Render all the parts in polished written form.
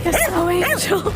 like a snow angel.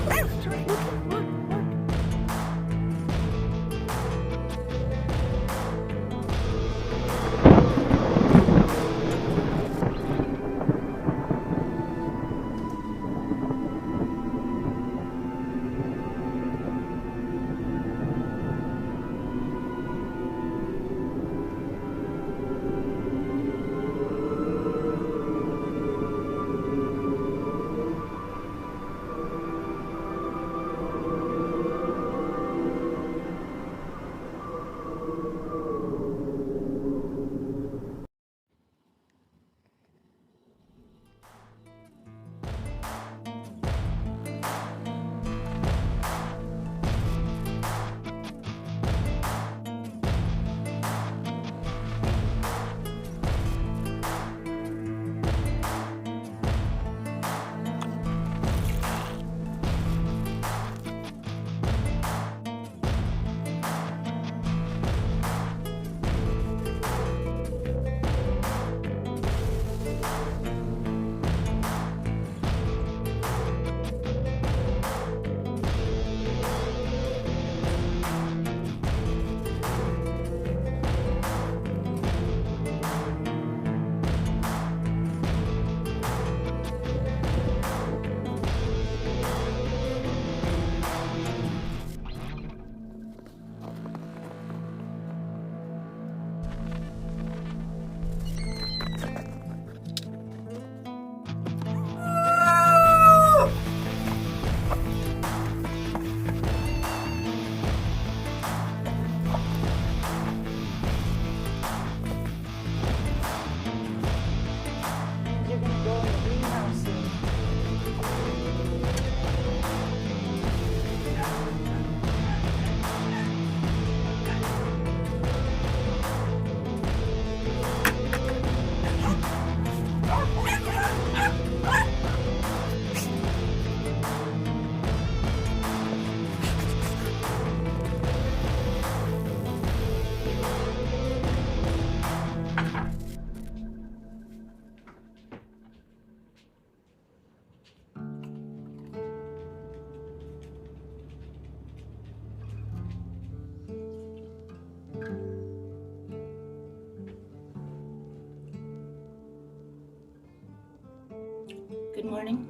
Good morning.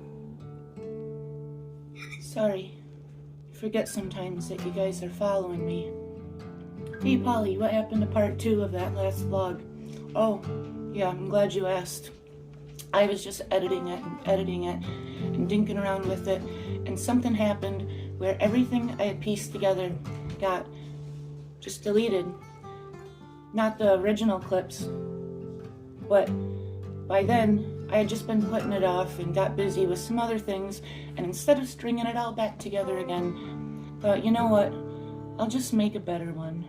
Sorry, I forget sometimes that you guys are following me. Hey Polly, what happened to part 2 of that last vlog? Oh, yeah, I'm glad you asked. I was just editing it and dinking around with it, and something happened where everything I had pieced together got just deleted. Not the original clips, but by then I had just been putting it off and got busy with some other things, and instead of stringing it all back together again, thought, you know what, I'll just make a better one.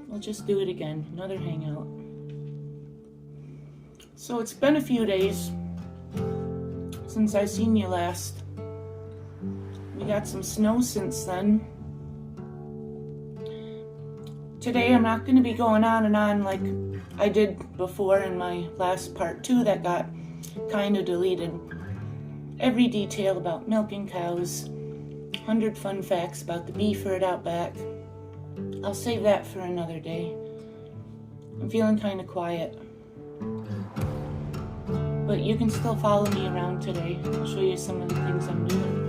We'll just do it again, another hangout. So it's been a few days since I've seen you last. We got some snow since then. Today I'm not going to be going on and on like I did before in my last part 2 that got kind of deleted. Every detail about milking cows, 100 fun facts about the beef herd out back. I'll save that for another day. I'm feeling kind of quiet. But you can still follow me around today. I'll show you some of the things I'm doing.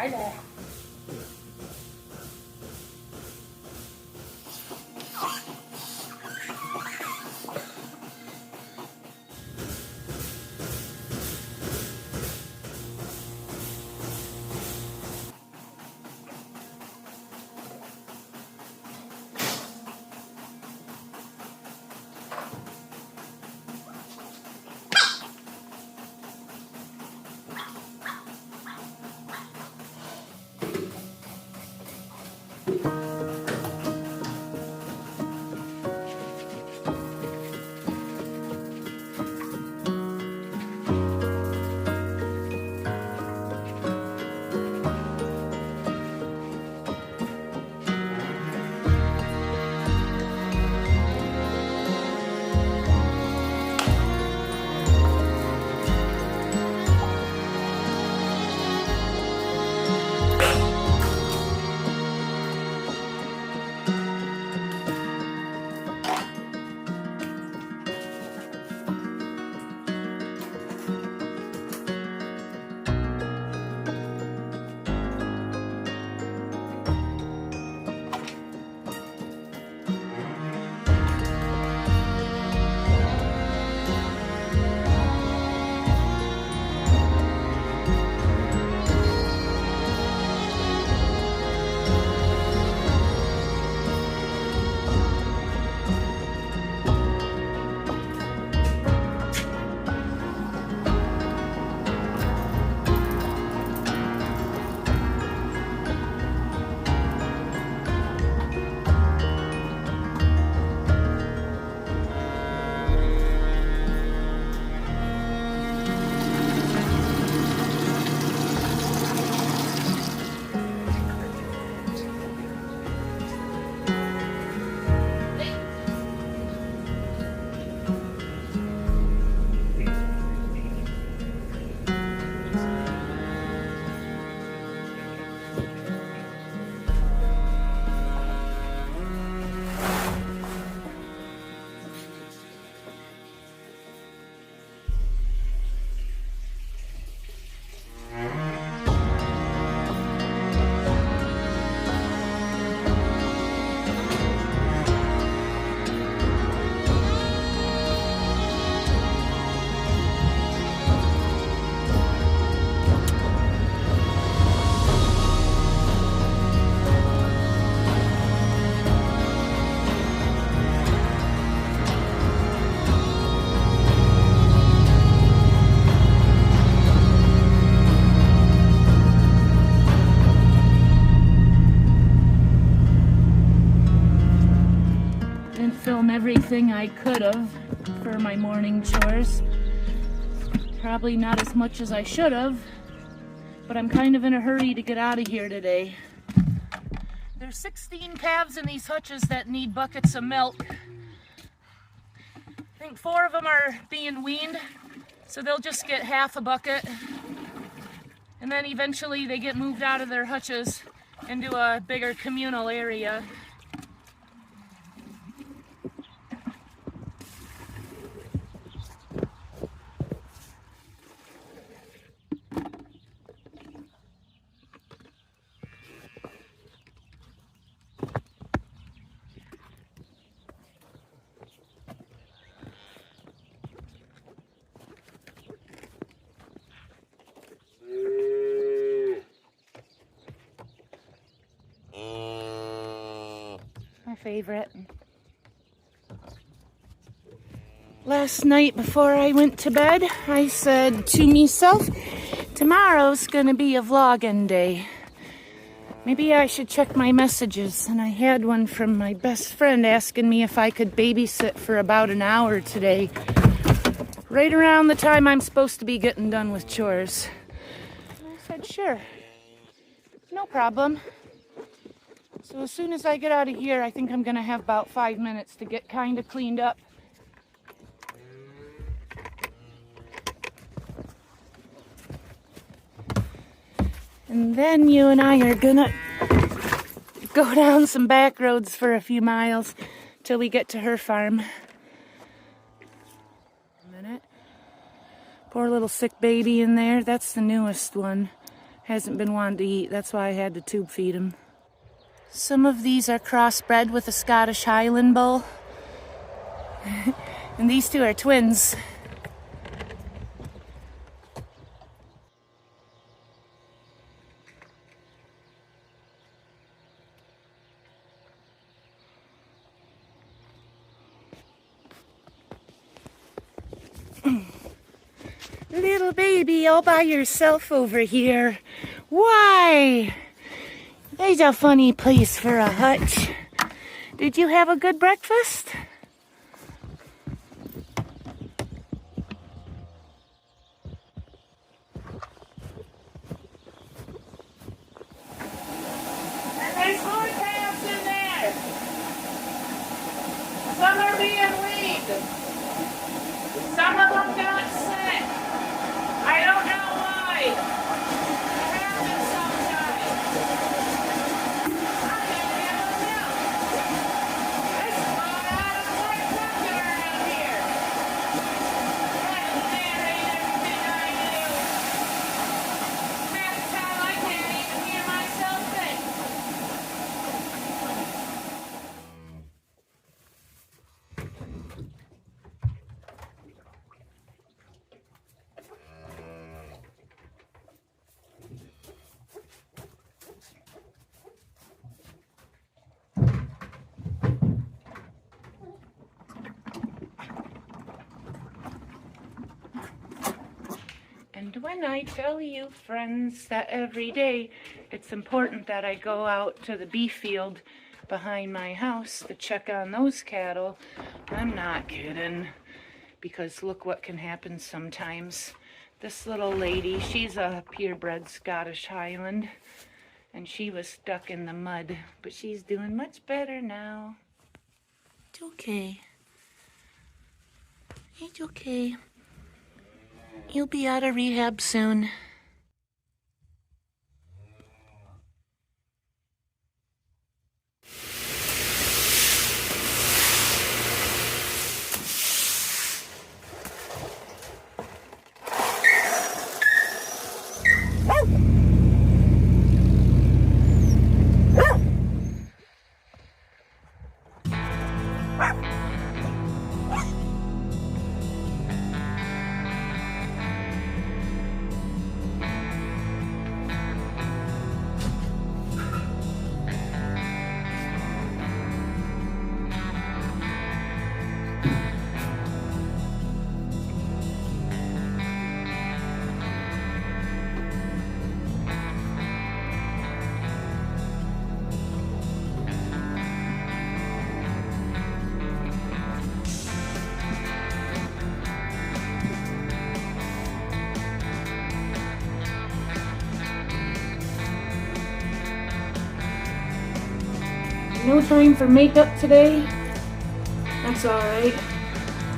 Hi there. everything I could have for my morning chores. Probably not as much as I should have, but I'm kind of in a hurry to get out of here today. There's 16 calves in these hutches that need buckets of milk. I think 4 of them are being weaned, so they'll just get half a bucket. And then eventually they get moved out of their hutches into a bigger communal area. My favorite. Last night before I went to bed, I said to myself, tomorrow's gonna be a vlogging day. Maybe I should check my messages. And I had one from my best friend asking me if I could babysit for about an hour today. Right around the time I'm supposed to be getting done with chores. And I said, sure, no problem. So as soon as I get out of here, I think I'm gonna have about 5 minutes to get kind of cleaned up. And then you and I are gonna go down some back roads for a few miles till we get to her farm. A minute. Poor little sick baby in there. That's the newest one. Hasn't been wanting to eat. That's why I had to tube feed him. Some of these are crossbred with a Scottish Highland bull. And these two are twins. Little baby all by yourself over here. Why? There's a funny place for a hutch. Did you have a good breakfast? There's more calves in there. Some are being weaned. Some of them got sick. I don't know why. It happens sometimes. I'm gonna have a milk. This is not out of my pocket around here. Trying to narrate everything I do. Half the time I can't even hear myself think. And when I tell you, friends, that every day it's important that I go out to the beef field behind my house to check on those cattle, I'm not kidding. Because look what can happen sometimes. This little lady, she's a purebred Scottish Highland, and she was stuck in the mud, but she's doing much better now. It's okay. It's okay. You'll be out of rehab soon. No time for makeup today. That's alright.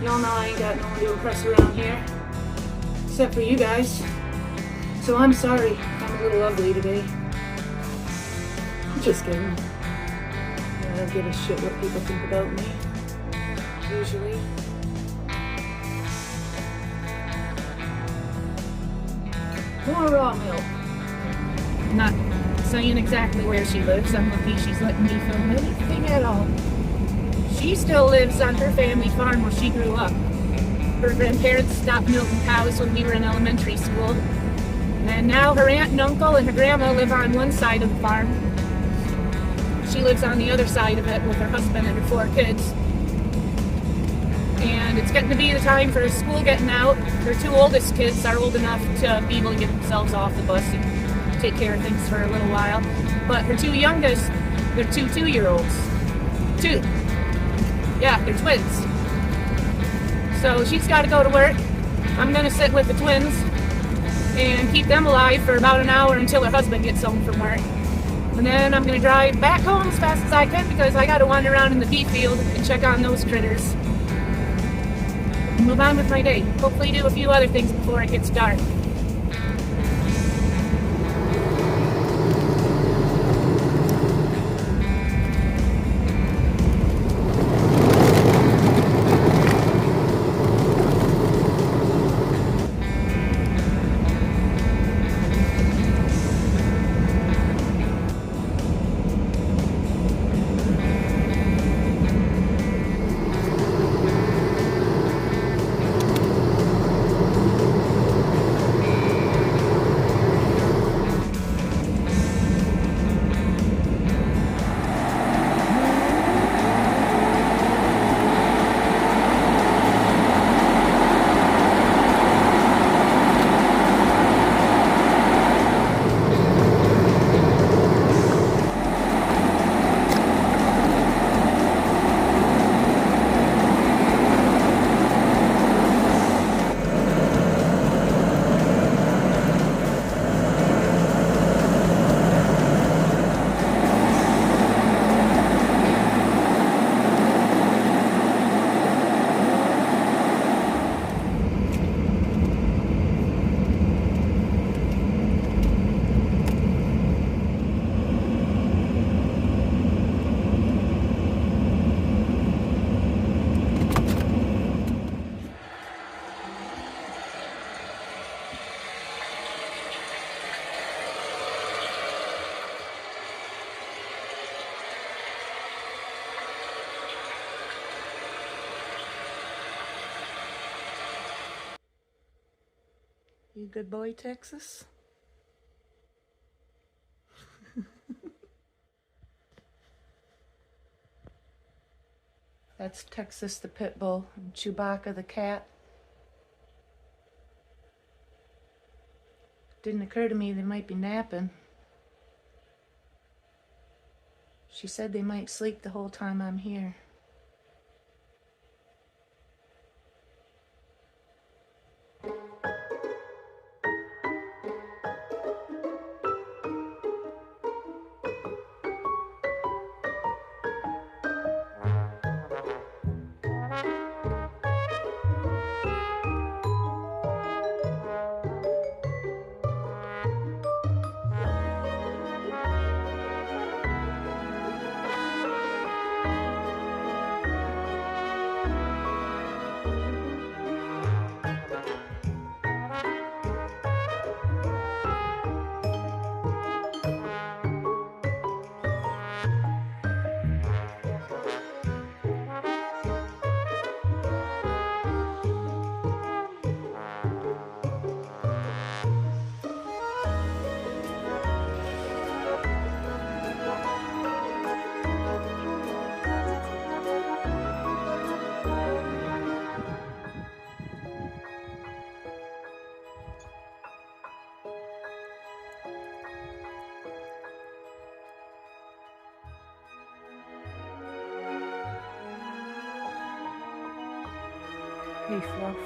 Y'all know I ain't got no one to impress around here. Except for you guys. So I'm sorry I'm a little ugly today. Just kidding. I don't give a shit what people think about me. Usually. More raw milk. Not saying exactly where she lives. I'm lucky she's letting me film anything at all. She still lives on her family farm where she grew up. Her grandparents stopped milking cows when we were in elementary school. And now her aunt and uncle and her grandma live on one side of the farm. She lives on the other side of it with her husband and her 4 kids. And it's getting to be the time for school getting out. Her 2 oldest kids are old enough to be able to get themselves off the bus and take care of things for a little while. But her 2 youngest, they're 2 2-year-olds. 2. Yeah, they're twins. So she's got to go to work. I'm going to sit with the twins and keep them alive for about an hour until her husband gets home from work. And then I'm going to drive back home as fast as I can because I got to wander around in the beef field and check on those critters. And move on with my day. Hopefully do a few other things before it gets dark. You good boy, Texas? That's Texas the pit bull and Chewbacca the cat. Didn't occur to me they might be napping. She said they might sleep the whole time I'm here. Hey, Fluff.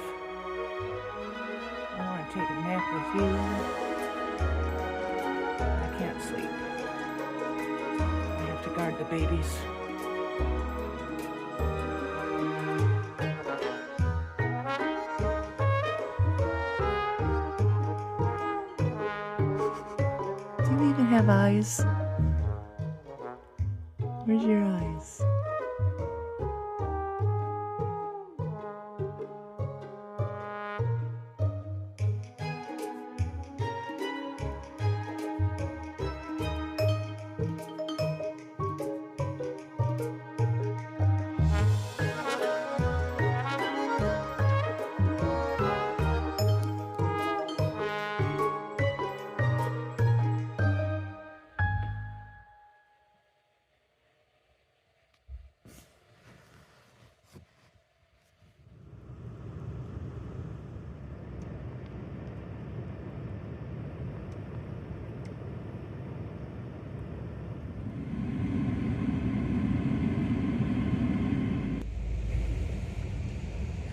I want to take a nap with you. I can't sleep. I have to guard the babies. Do you even have eyes? Where's your eyes?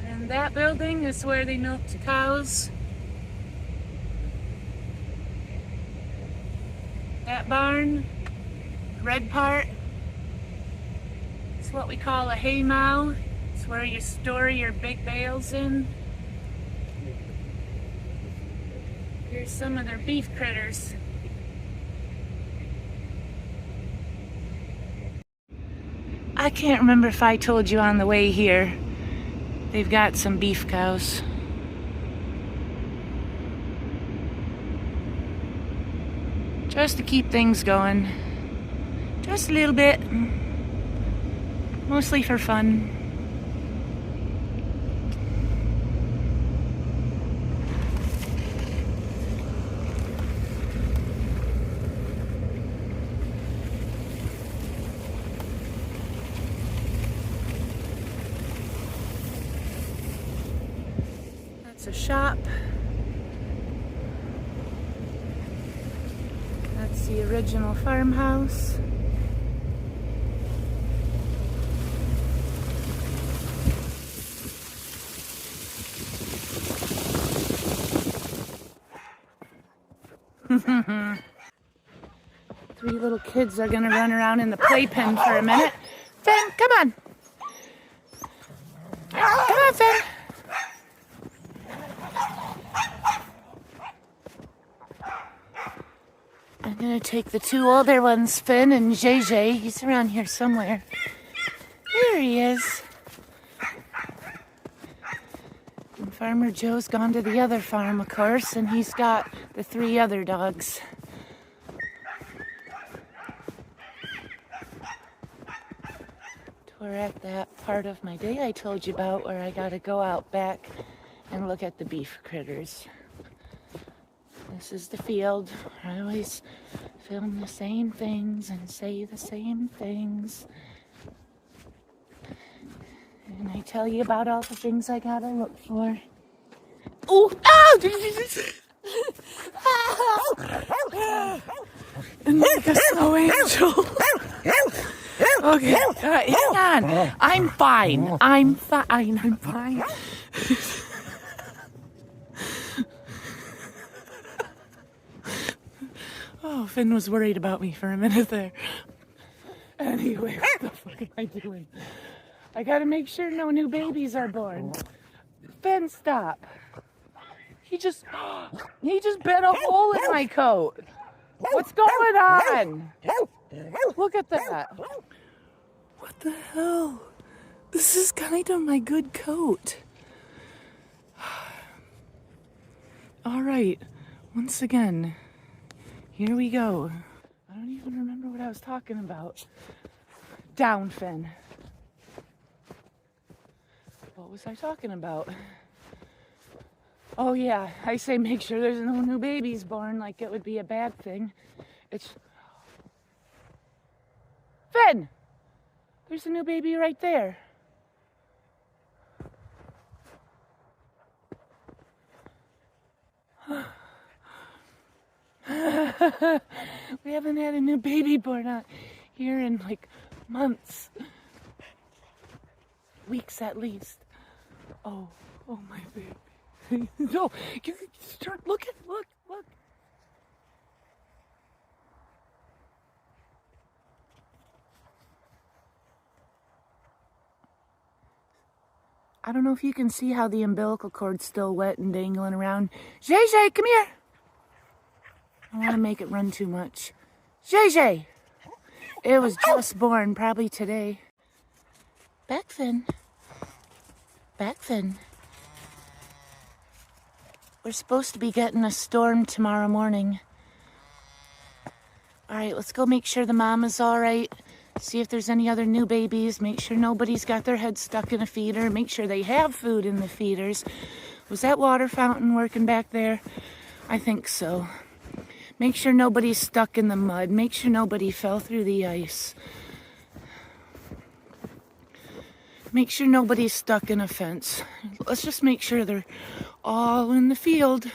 And that building is where they milk the cows. That barn, red part, it's what we call a hay mow. It's where you store your big bales in. Here's some of their beef critters. I can't remember if I told you on the way here, they've got some beef cows. Just to keep things going. Just a little bit. Mostly for fun. That's a shop. That's the original farmhouse. Three little kids are gonna run around in the playpen for a minute. Finn, come on. Come on, Finn. I'm gonna take the two older ones, Finn and JJ. He's around here somewhere. There he is. And Farmer Joe's gone to the other farm, of course, and he's got the three other dogs. We're at that part of my day I told you about where I gotta go out back and look at the beef critters. This is the field. I always film the same things and say the same things. And I tell you about all the things I gotta look for. Oh! Oh! And like a snow angel. Okay, hang on. I'm fine. I'm fine. I'm fine. Oh, Finn was worried about me for a minute there. Anyway, what the fuck am I doing? I gotta make sure no new babies are born. Finn, stop. He just bit a hole in my coat. What's going on? Look at that. What the hell? This is kind of my good coat. All right, once again, here we go. I don't even remember what I was talking about. Down, Finn. What was I talking about? Oh yeah, I say make sure there's no new babies born, like it would be a bad thing. It's... Finn! There's a new baby right there. We haven't had a new baby born out here in like months. Weeks at least. Oh my baby. No, you start look. I don't know if you can see how the umbilical cord's still wet and dangling around. Zay Zay, come here. I don't want to make it run too much. Zay Zay. It was just born, probably today. Backfin. Backfin. We're supposed to be getting a storm tomorrow morning. All right, let's go make sure the mom is all right. See if there's any other new babies. Make sure nobody's got their head stuck in a feeder. Make sure they have food in the feeders. Was that water fountain working back there? I think so. Make sure nobody's stuck in the mud. Make sure nobody fell through the ice. Make sure nobody's stuck in a fence. Let's just make sure they're all in the field.